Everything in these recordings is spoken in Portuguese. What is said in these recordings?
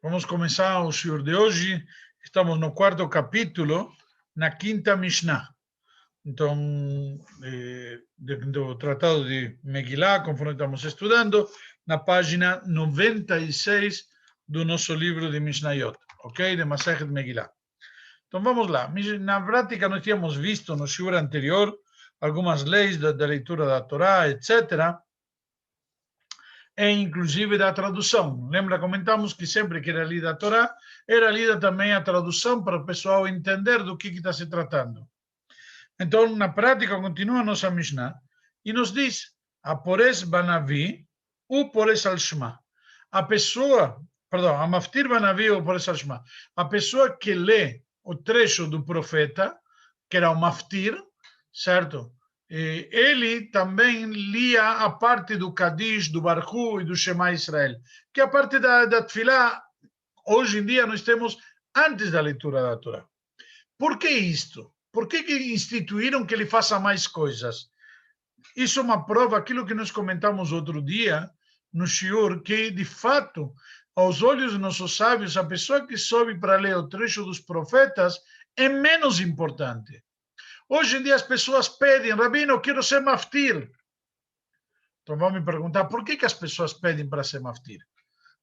Vamos começar o shiur de hoje. Estamos no quarto capítulo, na quinta Mishnah. Então, do Tratado de Megillah, conforme estamos estudando, na página 96 do nosso livro de Mishnayot, ok? De Masechet Megillah. Então, vamos lá. Na prática, nós tínhamos visto no shiur anterior algumas leis da leitura da Torá, etc., e inclusive da tradução. Lembra, comentamos que sempre que era lida a Torá, era lida também a tradução para o pessoal entender do que está se tratando. Então, na prática, continua a nossa Mishnah e nos diz: Apores banavi, upores al shma. A pessoa, perdão, a maftir banavi, upores al shma. A pessoa que lê o trecho do profeta, que era o maftir, certo? Ele também lia a parte do Kadish, do Barhu e do Shema Israel, que a parte da Tfilá, hoje em dia nós temos antes da leitura da Torá. Por que isto? Por que instituíram que ele faça mais coisas? Isso é uma prova, aquilo que nós comentamos outro dia no shiur, que de fato, aos olhos dos nossos sábios, a pessoa que sobe para ler o trecho dos profetas é menos importante. Hoje em dia as pessoas pedem: Rabino, eu quero ser maftir. Então vamos me perguntar, por que as pessoas pedem para ser maftir?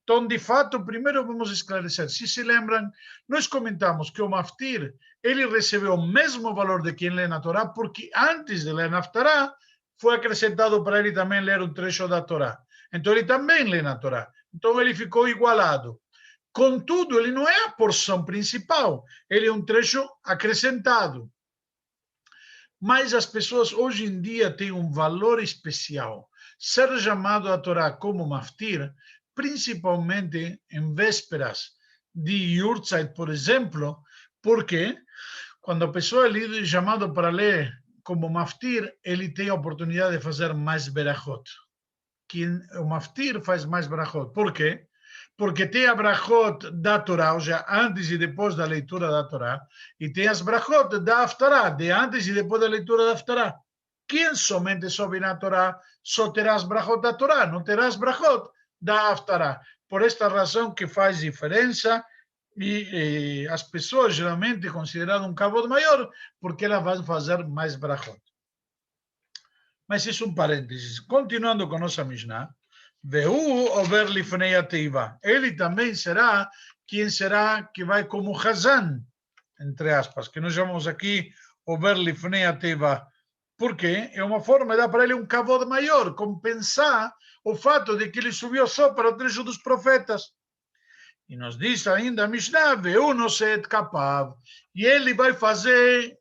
Então, de fato, primeiro vamos esclarecer. Se lembram, nós comentamos que o maftir, ele recebeu o mesmo valor de quem lê na Torá, porque antes de ler na Torá, foi acrescentado para ele também ler um trecho da Torá. Então, ele também lê na Torá. Então, ele ficou igualado. Contudo, ele não é a porção principal, ele é um trecho acrescentado. Mas as pessoas hoje em dia têm um valor especial. Ser chamado a Torá como maftir, principalmente em vésperas de Yurtzeit, por exemplo, porque quando a pessoa é chamada para ler como maftir, ele tem a oportunidade de fazer mais berachot. O maftir faz mais berachot. Por quê? Porque tem a brachot da Torá, ou seja, antes e depois da leitura da Torá, e tem as brachot da Haftará, de antes e depois da leitura da Haftará. Quem somente sobe na Torá, só terá as brachot da Torá, não terá as brachot da Haftará. Por esta razão que faz diferença, e as pessoas geralmente consideram um kavod maior, porque elas vão fazer mais brachot. Mas isso é um parênteses. Continuando com nossa Mishnah, Vehu over lifnei a teiva. Ele também será quem será que vai como Hazan, entre aspas, que nós chamamos aqui over lifnei a teiva. Porque é uma forma de dar para ele um kavod maior, compensar o fato de que ele subiu só para o trecho dos profetas. E nos diz ainda a Mishnah, Vehu no set kapav. E ele vai fazer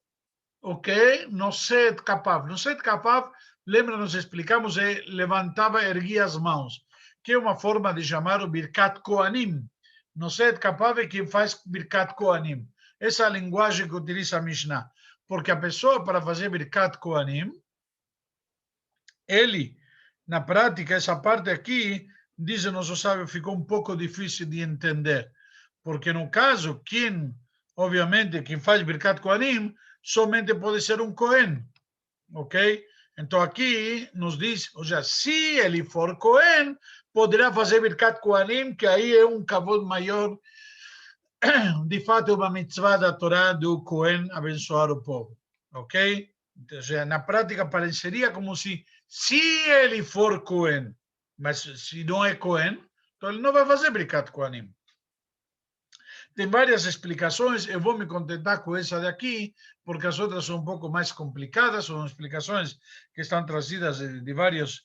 o que? No set kapav. No set kapav, lembra, nós explicamos, levantava, erguia as mãos, que é uma forma de chamar o Birkat Kohanim. No set kapav é quem faz Birkat Kohanim. Essa é a linguagem que utiliza a Mishnah. Porque a pessoa, para fazer Birkat Kohanim, ele, na prática, essa parte aqui, diz o nosso sábio, ficou um pouco difícil de entender. Porque no caso, obviamente, quem faz Birkat Kohanim, somente pode ser um Cohen, ok? Então aqui nos diz, ou seja, se ele for Cohen, poderá fazer Birkat Kohanim, que aí é um kavod maior, de fato é uma mitzvah da Torá do Cohen abençoar o povo, ok? Então, ou seja, na prática pareceria como se ele for Cohen, mas se não é Cohen, então ele não vai fazer Birkat Kohanim. Tem várias explicações, eu vou me contentar com essa daqui, porque as outras são um pouco mais complicadas, são explicações que estão trazidas de várias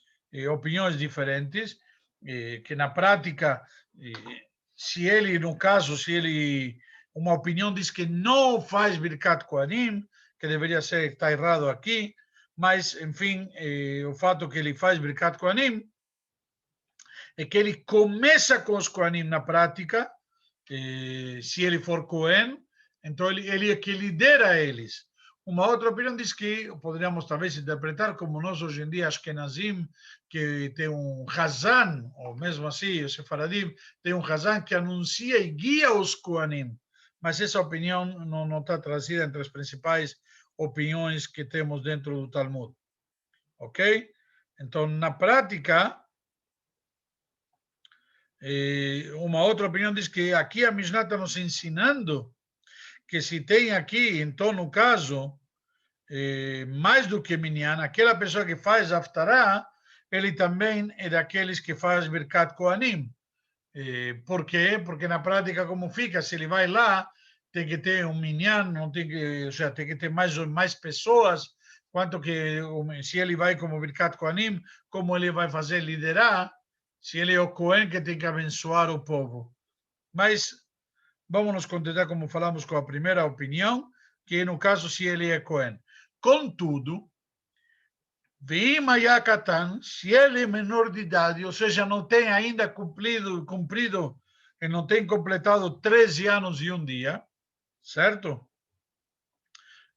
opiniões diferentes, que na prática, se ele, no caso, uma opinião diz que não faz Birkat Kohanim, que deveria ser, está errado aqui, mas, enfim, o fato que ele faz Birkat Kohanim é que ele começa com os Kohanim na prática. Se ele for Cohen, então ele é que lidera eles. Uma outra opinião diz que poderíamos talvez interpretar como nós hoje em dia, Ashkenazim, que tem um Hazan, ou mesmo assim, o Sefaradim, tem um Hazan que anuncia e guia os Kohanim. Mas essa opinião não está trazida entre as principais opiniões que temos dentro do Talmud. Ok? Então, na prática, Uma outra opinião diz que aqui a Mishnah está nos ensinando que se tem aqui, então, no caso, mais do que minyan, aquela pessoa que faz haftarah, ele também é daqueles que faz Birkat Kohanim. Por quê? Porque na prática, como fica? Se ele vai lá, tem que ter um minyan, não tem que, ou seja, tem que ter mais pessoas, quanto que, se ele vai como Birkat Kohanim, como ele vai fazer liderar, se ele é o Kohen que tem que abençoar o povo. Mas vamos nos contentar, como falamos, com a primeira opinião, que no caso, se ele é Kohen. Contudo, Vimaya se ele é menor de idade, ou seja, não tem ainda cumprido e não tem completado 13 anos e um dia, certo?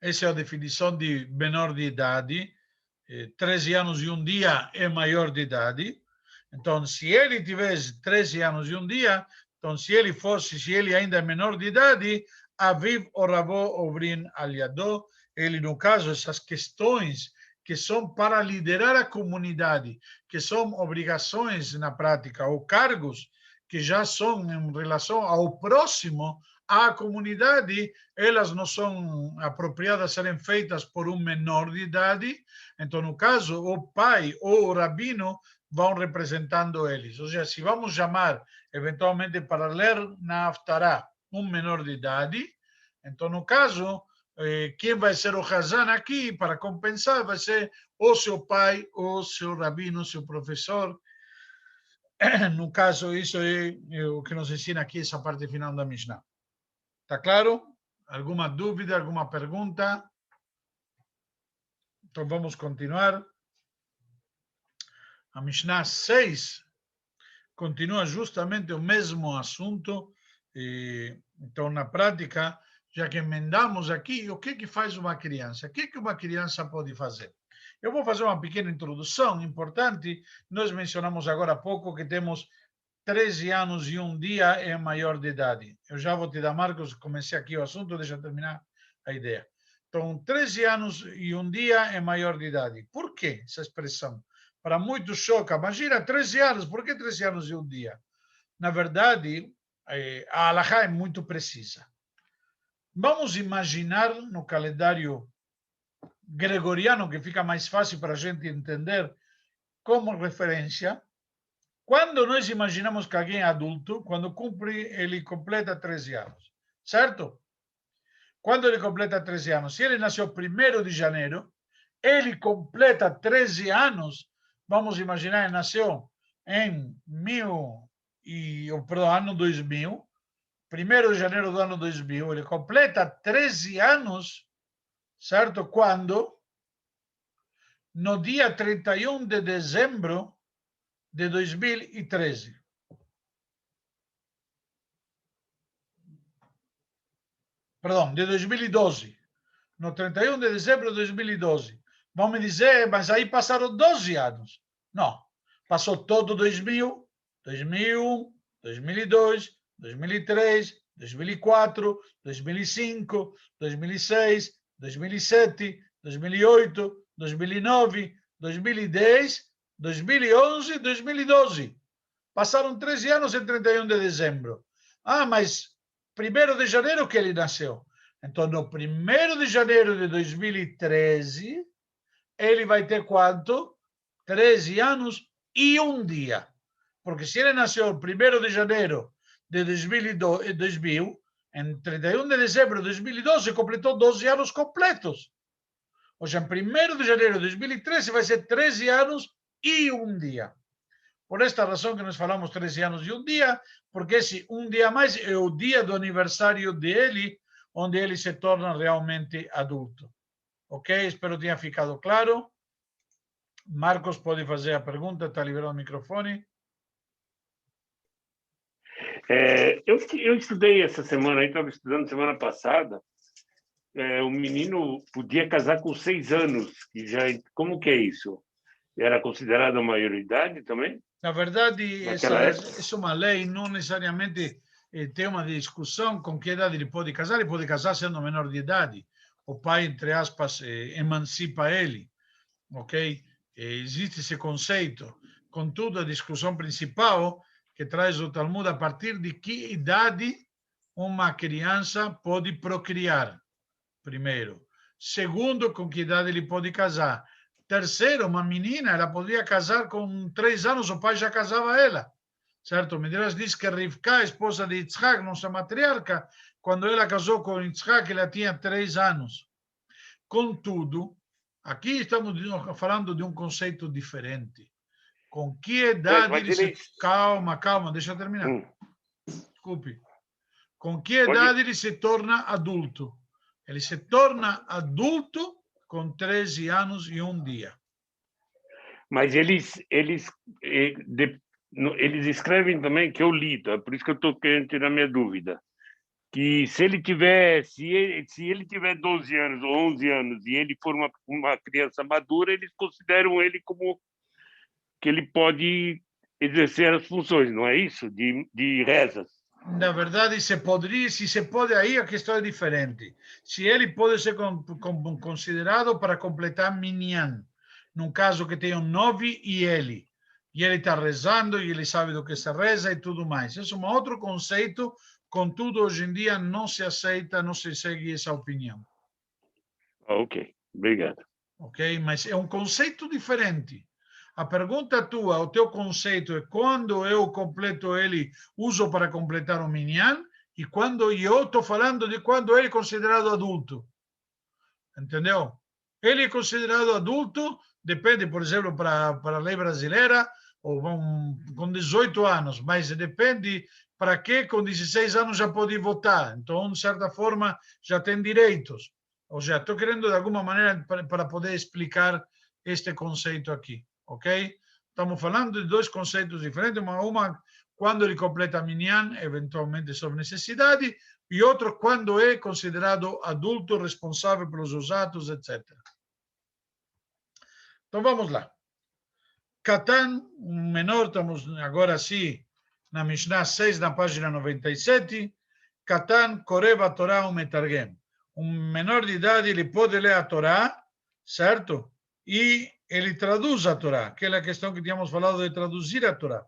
Essa é a definição de menor de idade. 13 anos e um dia é maior de idade. Então, se ele tivesse 13 anos e um dia, então, se ele ainda é menor de idade, Aviv ou Ravó Obrin Aliadó, ele, no caso, essas questões que são para liderar a comunidade, que são obrigações na prática, ou cargos que já são em relação ao próximo, à comunidade, elas não são apropriadas a serem feitas por um menor de idade. Então, no caso, o pai ou o rabino vão representando eles. Ou seja, se vamos chamar, eventualmente, para ler na Haftarah um menor de idade, então, no caso, quem vai ser o Hazan aqui, para compensar, vai ser ou seu pai, ou seu rabino, seu professor. No caso, isso é o que nos ensina aqui essa parte final da Mishnah. Está claro? Alguma dúvida, alguma pergunta? Então, vamos continuar. A Mishnah 6 continua justamente o mesmo assunto. Então, na prática, já que emendamos aqui, o que faz uma criança? O que uma criança pode fazer? Eu vou fazer uma pequena introdução importante. Nós mencionamos agora há pouco que temos 13 anos e um dia é maior de idade. Eu já vou te dar, Marcos, comecei aqui o assunto, deixa eu terminar a ideia. Então, 13 anos e um dia é maior de idade. Por que essa expressão? Para muitos choca. Imagina, 13 anos, por que 13 anos e um dia? Na verdade, a halakha é muito precisa. Vamos imaginar no calendário gregoriano, que fica mais fácil para a gente entender como referência, quando nós imaginamos que alguém é adulto, quando ele completa 13 anos, certo? Quando ele completa 13 anos, se ele nasceu 1º de janeiro, ele completa 13 anos, vamos imaginar, ele nasceu em ano 2000, 1º de janeiro do ano 2000, ele completa 13 anos, certo? Quando? No dia 31 de dezembro de 2013. Perdão, de 2012. No 31 de dezembro de 2012. Vão me dizer, mas aí passaram 12 anos. Não, passou todo 2000, 2001, 2002, 2003, 2004, 2005, 2006, 2007, 2008, 2009, 2010, 2011, 2012. Passaram 13 anos em 31 de dezembro. Ah, mas 1º de janeiro que ele nasceu. Então, no 1º de janeiro de 2013, ele vai ter quanto? 13 anos e um dia. Porque se ele nasceu no 1º de janeiro de 2000, em 31 de dezembro de 2012, completou 12 anos completos. Ou seja, em 1º de janeiro de 2013 vai ser 13 anos e um dia. Por esta razão que nós falamos 13 anos e um dia, porque esse um dia a mais é o dia do aniversário dele, onde ele se torna realmente adulto. Ok? Espero que tenha ficado claro. Marcos pode fazer a pergunta, está liberado o microfone. Eu estudei essa semana, estava estudando semana passada, o menino podia casar com 6 anos, como que é isso? Era considerada maioridade também? Na verdade, essa é uma lei, não necessariamente tem uma discussão com que idade ele pode casar sendo menor de idade. O pai, entre aspas, emancipa ele, ok? Existe esse conceito. Contudo, a discussão principal que traz o Talmud, a partir de que idade uma criança pode procriar, primeiro. Segundo, com que idade ele pode casar. Terceiro, uma menina, ela podia casar com 3 anos, o pai já casava ela. Certo? Midrash diz que Rivka, esposa de Yitzhak, nossa matriarca, quando ela casou com Yitzhak, ela tinha 3 anos. Contudo, aqui estamos falando de um conceito diferente. Com que idade Mas ele se... Calma, deixa eu terminar. Desculpe. Com que idade ele se torna adulto? Ele se torna adulto com 13 anos e 1 dia. Mas eles escrevem também, que eu li, tá? Por isso que eu estou querendo tirar minha dúvida, que se ele tiver 12 anos ou 11 anos e ele for uma criança madura, eles consideram ele como que ele pode exercer as funções, não é isso? De rezas. Na verdade, se se pode, aí a questão é diferente. Se ele pode ser considerado para completar minyan, num caso que tem um novi e ele está rezando, e ele sabe do que se reza e tudo mais. Esse é um outro conceito, contudo, hoje em dia não se aceita, não se segue essa opinião. Ok, obrigado. Ok, mas é um conceito diferente. A pergunta tua, o teu conceito é quando eu completo ele, uso para completar o minyan, e quando eu estou falando de quando ele é considerado adulto. Entendeu? Ele é considerado adulto, depende, por exemplo, para a lei brasileira, ou com 18 anos, mas depende para que com 16 anos já pode votar. Então, de certa forma, já tem direitos. Ou seja, estou querendo de alguma maneira para poder explicar este conceito aqui, ok? Estamos falando de 2 conceitos diferentes, uma quando ele completa minyan, eventualmente sob necessidade, e outro quando é considerado adulto, responsável pelos seus atos, etc. Então vamos lá. Katan, um menor, estamos agora sim na Mishnah 6, na página 97. Katan, Koreb a Torá, Metargem. Um menor de idade, ele pode ler a Torá, certo? E ele traduz a Torá, que é a questão que tínhamos falado de traduzir a Torá.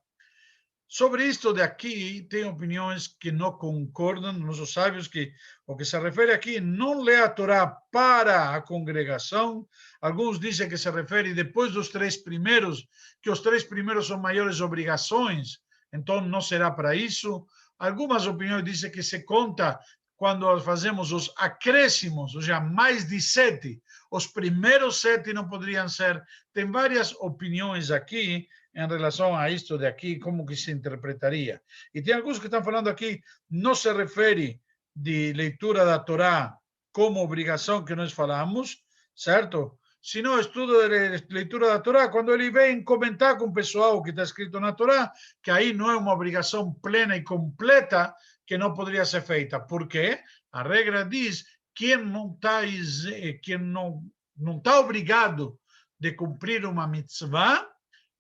Sobre isto de aqui, tem opiniões que não concordam, nossos sábios, que o que se refere aqui não lê a Torá para a congregação. Alguns dizem que se refere depois dos 3 primeiros, que os 3 primeiros são maiores obrigações, então não será para isso. Algumas opiniões dizem que se conta quando fazemos os acréscimos, ou seja, mais de 7. Os primeiros 7 não poderiam ser. Tem várias opiniões aqui em relação a isto de aqui, como que se interpretaria. E tem alguns que estão falando aqui, não se refere de leitura da Torá como obrigação que nós falamos, certo? Sino estudo de leitura da Torá, quando ele vem comentar com o pessoal que está escrito na Torá, que aí não é uma obrigação plena e completa que não poderia ser feita. Por quê? A regra diz que quem não está obrigado de cumprir uma mitzvah,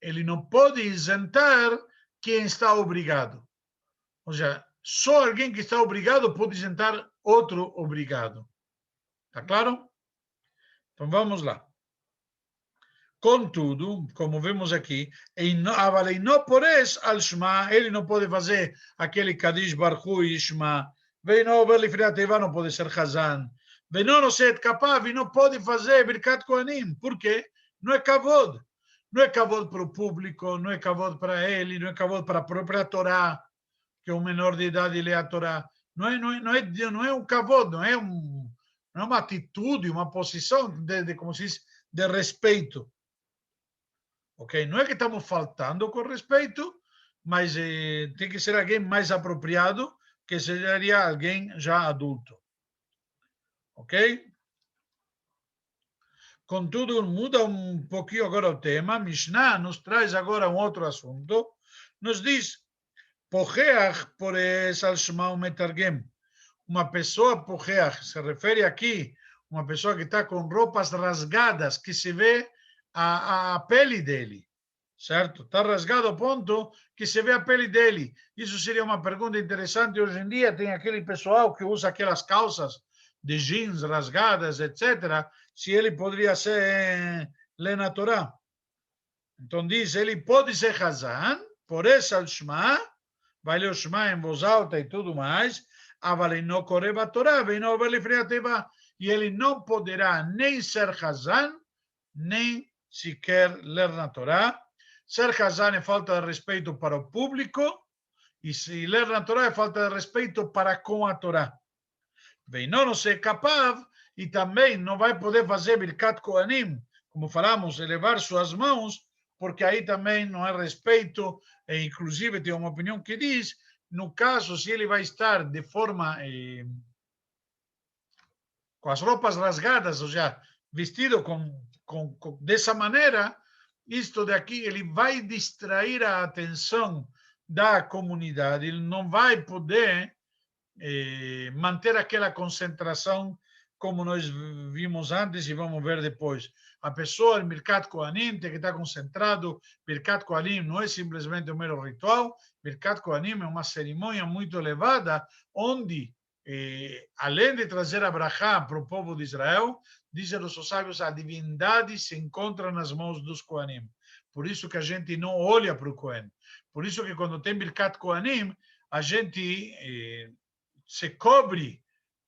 ele não pode isentar quem está obrigado. Ou seja, só alguém que está obrigado pode isentar outro obrigado. Está claro? Então vamos lá. Contudo, como vemos aqui, não por isso al Shema, ele não pode fazer aquele Kadish Baruch e Shema, não pode ser Hazan, não ser capaz, não pode fazer Birkat Kohanim. Por quê? Não é kavod. Não é kavod para o público, não é kavod para ele, não é kavod para a própria Torá, que um menor de idade lê a Torá. Não é um kavod, não é uma atitude, uma posição como se diz, de respeito. Ok? Não é que estamos faltando com respeito, mas tem que ser alguém mais apropriado, que seria alguém já adulto. Ok? Contudo, muda um pouquinho agora o tema. Mishnah nos traz agora um outro assunto. Nos diz, Pocheach pores al Shema Metargem. Uma pessoa Pocheach, se refere aqui uma pessoa que está com roupas rasgadas, que se vê a pele dele, certo? Está rasgado ao ponto que se vê a pele dele. Isso seria uma pergunta interessante. Hoje em dia tem aquele pessoal que usa aquelas calças de jeans rasgadas, etc., se ele poderia ser ler na Torá. Então diz, ele pode ser Hazan, por essa Shema, vai ler o Shema em voz alta e tudo mais, אבל não correva a Torá, vem não ver לפני התיבה, e ele não poderá nem ser Hazan, nem sequer ler na Torá. Ser Hazan é falta de respeito para o público, e se ler na Torá é falta de respeito para com a Torá. Bem, não ser capaz, e também não vai poder fazer Birkat Kohanim, como falamos, elevar suas mãos, porque aí também não é respeito, e inclusive tem uma opinião que diz, no caso, se ele vai estar de forma, com as roupas rasgadas, ou seja, vestido dessa maneira, isto daqui, ele vai distrair a atenção da comunidade, ele não vai poder manter aquela concentração como nós vimos antes e vamos ver depois. A pessoa, em Birkat Kohanim, tem que estar concentrado. Birkat Kohanim não é simplesmente um mero ritual. Birkat Kohanim é uma cerimônia muito elevada, onde, além de trazer a brachá para o povo de Israel, dizem os sábios, a divindade se encontra nas mãos dos Kohanim. Por isso que a gente não olha para o Kohen. Por isso que quando tem Birkat Kohanim, a gente se cobre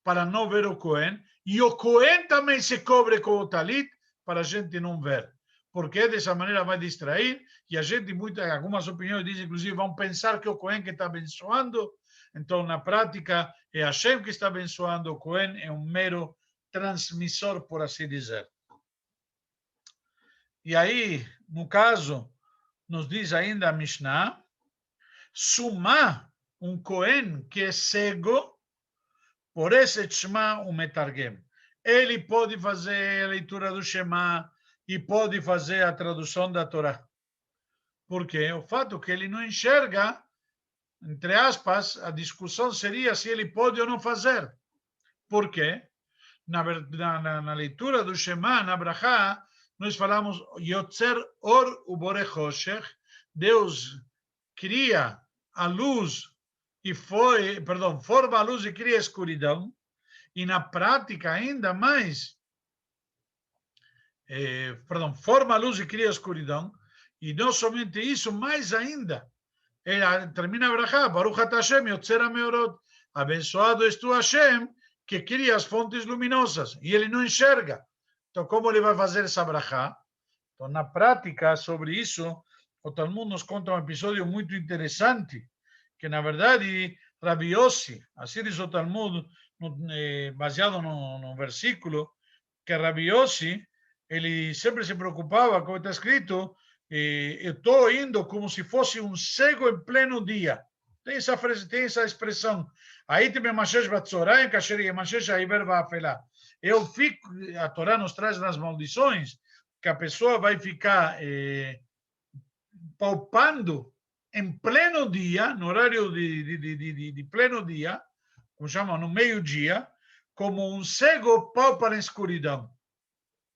para não ver o Kohen, e o Kohen também se cobre com o talit para a gente não ver. Porque dessa maneira vai distrair, e a gente, algumas opiniões dizem, inclusive, vão pensar que o Kohen que está abençoando, então, na prática, é Hashem que está abençoando, o Kohen é um mero transmissor, por assim dizer. E aí, no caso, nos diz ainda a Mishnah, sumar um Kohen que é cego, por esse Shema o metargem. Ele pode fazer a leitura do Shema e pode fazer a tradução da Torá. Porque o fato que ele não enxerga, entre aspas, a discussão seria se ele pode ou não fazer. Por quê? Na leitura do Shema, na Brachá, nós falamos Yotzer Or Ubore Choshech, Deus cria a luz e forma a luz e cria a escuridão, e na prática ainda mais, forma a luz e cria a escuridão, e não somente isso, mais ainda, termina a brachá, Baruch Ata Hashem Yotzer HaMeorot, abençoado és tu Hashem, que cria as fontes luminosas, e ele não enxerga. Então, como ele vai fazer essa brachá? Então, na prática, sobre isso, o Talmud nos conta um episódio muito interessante, que, na verdade, Rabi Yossi, assim diz o Talmud, baseado no versículo, que Rabi Yossi, ele sempre se preocupava, como está escrito, eu estou indo como se fosse um cego em pleno dia. Tem essa expressão. Aí tem Mashesh Batzorayim, Kasher Yemashesh Aiver Va'afelá. Eu fico, a Torá nos traz nas maldições, que a pessoa vai ficar palpando em pleno dia, no horário de pleno dia, como chamam, no meio-dia, como um cego palpa na escuridão.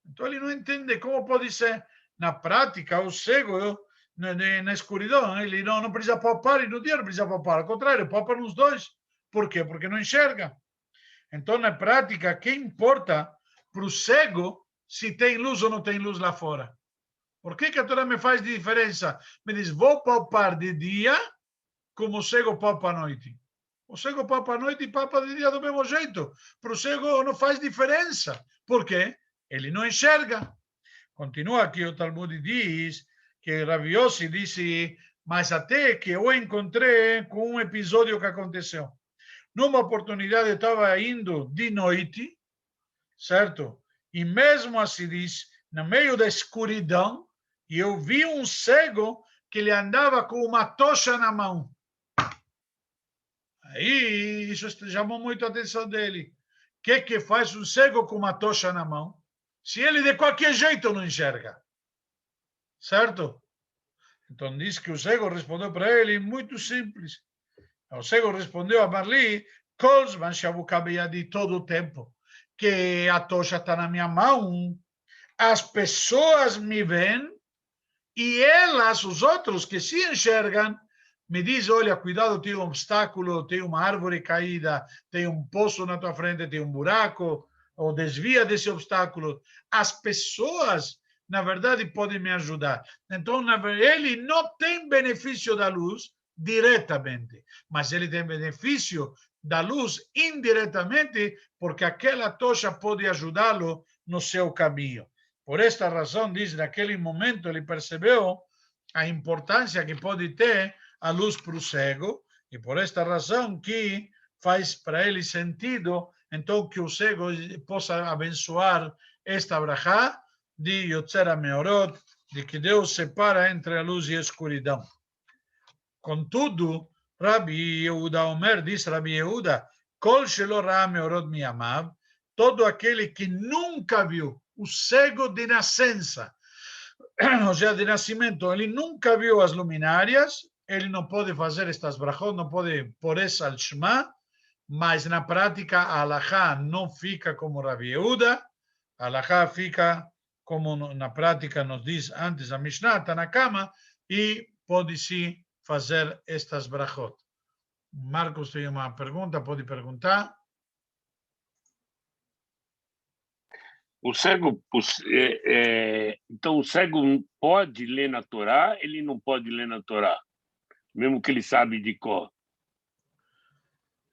Então ele não entende como pode ser. Na prática, o cego, na escuridão, ele não precisa palpar, e no dia não precisa palpar. Ao contrário, palpa nos dois. Por quê? Porque não enxerga. Então, na prática, que importa para o cego se tem luz ou não tem luz lá fora? Por que a Torá me faz diferença? Me diz, vou palpar de dia como o cego palpa à noite. O cego palpa à noite e palpa de dia do mesmo jeito. Para o cego não faz diferença. Por quê? Ele não enxerga. Continua aqui o Talmud e diz que Rabi Yossi disse, mas até que eu encontrei com um episódio que aconteceu. Numa oportunidade eu estava indo de noite, certo? E mesmo assim diz, no meio da escuridão, e eu vi um cego que ele andava com uma tocha na mão. Aí isso chamou muito a atenção dele. O que faz um cego com uma tocha na mão? Se ele de qualquer jeito não enxerga. Certo? Então diz que o cego respondeu para ele muito simples. O cego respondeu a Marli, de todo o tempo, que a tocha está na minha mão, as pessoas me veem e elas, os outros que se enxergam, me dizem, olha, cuidado, tem um obstáculo, tem uma árvore caída, tem um poço na tua frente, tem um buraco, ou desvia desse obstáculo. As pessoas, na verdade, podem me ajudar. Então, ele não tem benefício da luz, diretamente, mas ele tem benefício da luz indiretamente, porque aquela tocha pode ajudá-lo no seu caminho. Por esta razão, diz, naquele momento ele percebeu a importância que pode ter a luz para o cego, e por esta razão que faz para ele sentido, então, que o cego possa abençoar esta brachá de Yotzer HaMeorot, de que Deus separa entre a luz e a escuridão. Contudo, Rabi Yehuda Omer, diz Rabi Yehuda, Kol shelo ra'a meorot miyamav, todo aquele que nunca viu o cego de nascença, ou seja, de nascimento, ele nunca viu as luminárias, ele não pode fazer estas brachot, não pode pôr essa al Shema, mas na prática a halachá não fica como Rabi Yehuda, a halachá fica como na prática nos diz antes a Mishnah, está na cama, e pode sim fazer estas brachot. Marcos tem uma pergunta, pode perguntar. O cego, então o cego pode ler na Torá, ele não pode ler na Torá, mesmo que ele sabe de cor.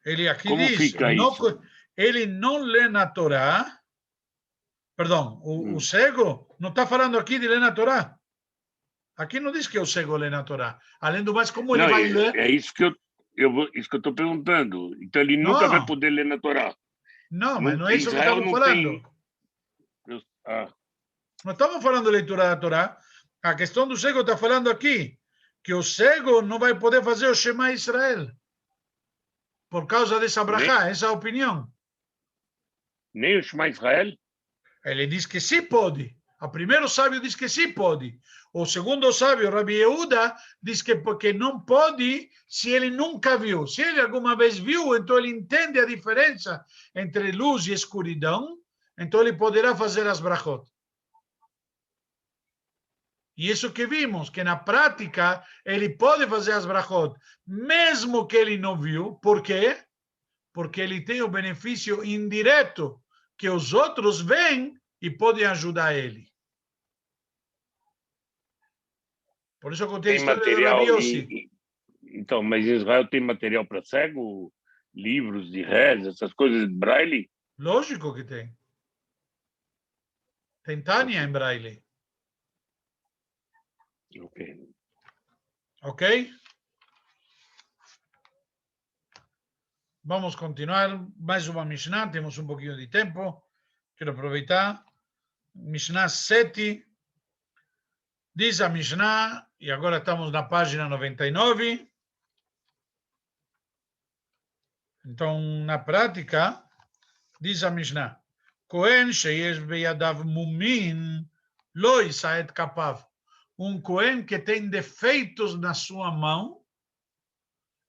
Ele aqui Como diz, fica isso? ele não lê na Torá, perdão, o cego não está falando aqui de ler na Torá. Aqui não diz que o cego lê na Torá. Além do mais, como ele vai ler? É isso que eu estou perguntando. Então ele nunca vai poder ler na Torá. Não, mas não é isso que estamos falando. Não estamos falando de leitura da Torá. A questão do cego está falando aqui que o cego não vai poder fazer o Shema Israel por causa dessa brachá, essa é a opinião. Nem o Shema Israel? Ele diz que sim pode. O primeiro sábio diz que sim pode. O segundo sábio, Rabi Yehuda, diz que porque não pode se ele nunca viu. Se ele alguma vez viu, então ele entende a diferença entre luz e escuridão, então ele poderá fazer as brachot. E isso que vimos, que na prática ele pode fazer as brachot, mesmo que ele não viu. Por quê? Porque ele tem o benefício indireto que os outros veem e podem ajudar ele. Por isso eu contei a história do Rabi Yossi. Então, mas Israel tem material para cego? Livros de reza, essas coisas de braille? Lógico que tem. Tem Tânia em braille. Ok? Vamos continuar. Mais uma Mishnah. Temos um pouquinho de tempo. Quero aproveitar. Mishnah 7. Diz a Mishnah, e agora estamos na página 99. Então, na prática, diz a Mishnah, Cohen sheyesh beyadav mumin lo yisaet kapav. Cohen que tem defeitos na sua mão,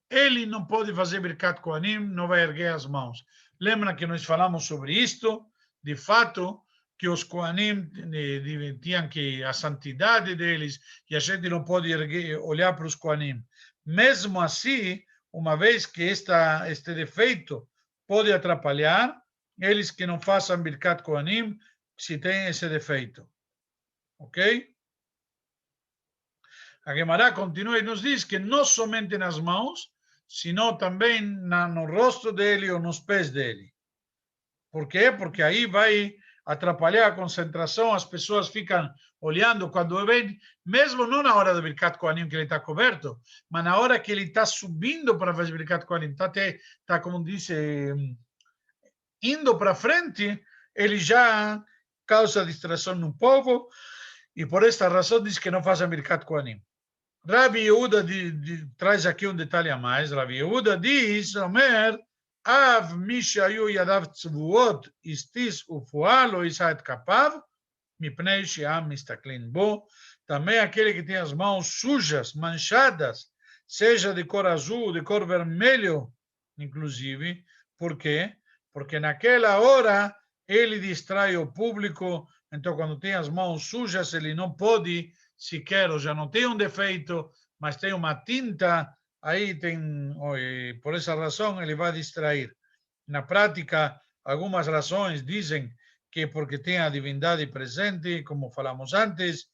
ele não pode fazer Birkat Kohanim, não vai erguer as mãos. Lembra que nós falamos sobre isto? De fato, que os Kohanim tinham que a santidade deles, e a gente não pode olhar para os Kohanim. Mesmo assim, uma vez que este defeito pode atrapalhar, eles que não façam Birkat Kohanim, se tem esse defeito. Ok? A Gemara continua e nos diz que não somente nas mãos, sino também no rosto dele ou nos pés dele. Por quê? Porque aí vai atrapalhar a concentração, as pessoas ficam olhando quando vem, mesmo não na hora do Birkat Kohanim que ele está coberto, mas na hora que ele está subindo para fazer Birkat Kohanim, está como diz, indo para frente, ele já causa distração no povo, e por esta razão diz que não faça Birkat Kohanim. Rabi Yehuda traz aqui um detalhe a mais. Rabi Yehuda diz, Omer, Av mishayu yadav tzvuot istis ufual o isa et kapav mipnei she'am mistaklin bo. Também aquele que tem as mãos sujas, manchadas, seja de cor azul, de cor vermelho, inclusive. Por quê? Porque naquela hora ele distrai o público. Então, quando tem as mãos sujas, ele não pode sequer, ou já não tem um defeito, mas tem uma tinta, aí tem, por essa razão, ele vai distrair. Na prática, algumas razões dizem que porque tem a divindade presente, como falamos antes,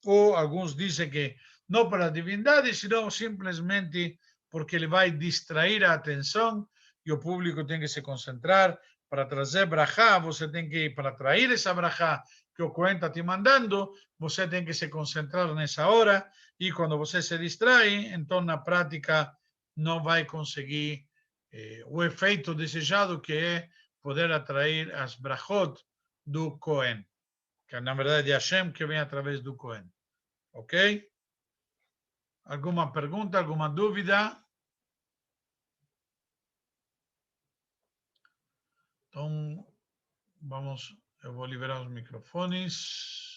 ou alguns dizem que não para a divindade, senão simplesmente porque ele vai distrair a atenção e o público tem que se concentrar para trazer brachá, você tem que, para atrair essa brachá que o Cohen está te mandando, você tem que se concentrar nessa hora e quando você se distrai, então na prática não vai conseguir o efeito desejado que é poder atrair as brachot do Cohen, que na verdade é Hashem que vem através do Cohen. Ok? Alguma pergunta, alguma dúvida? Então, vamos, eu vou liberar os microfones.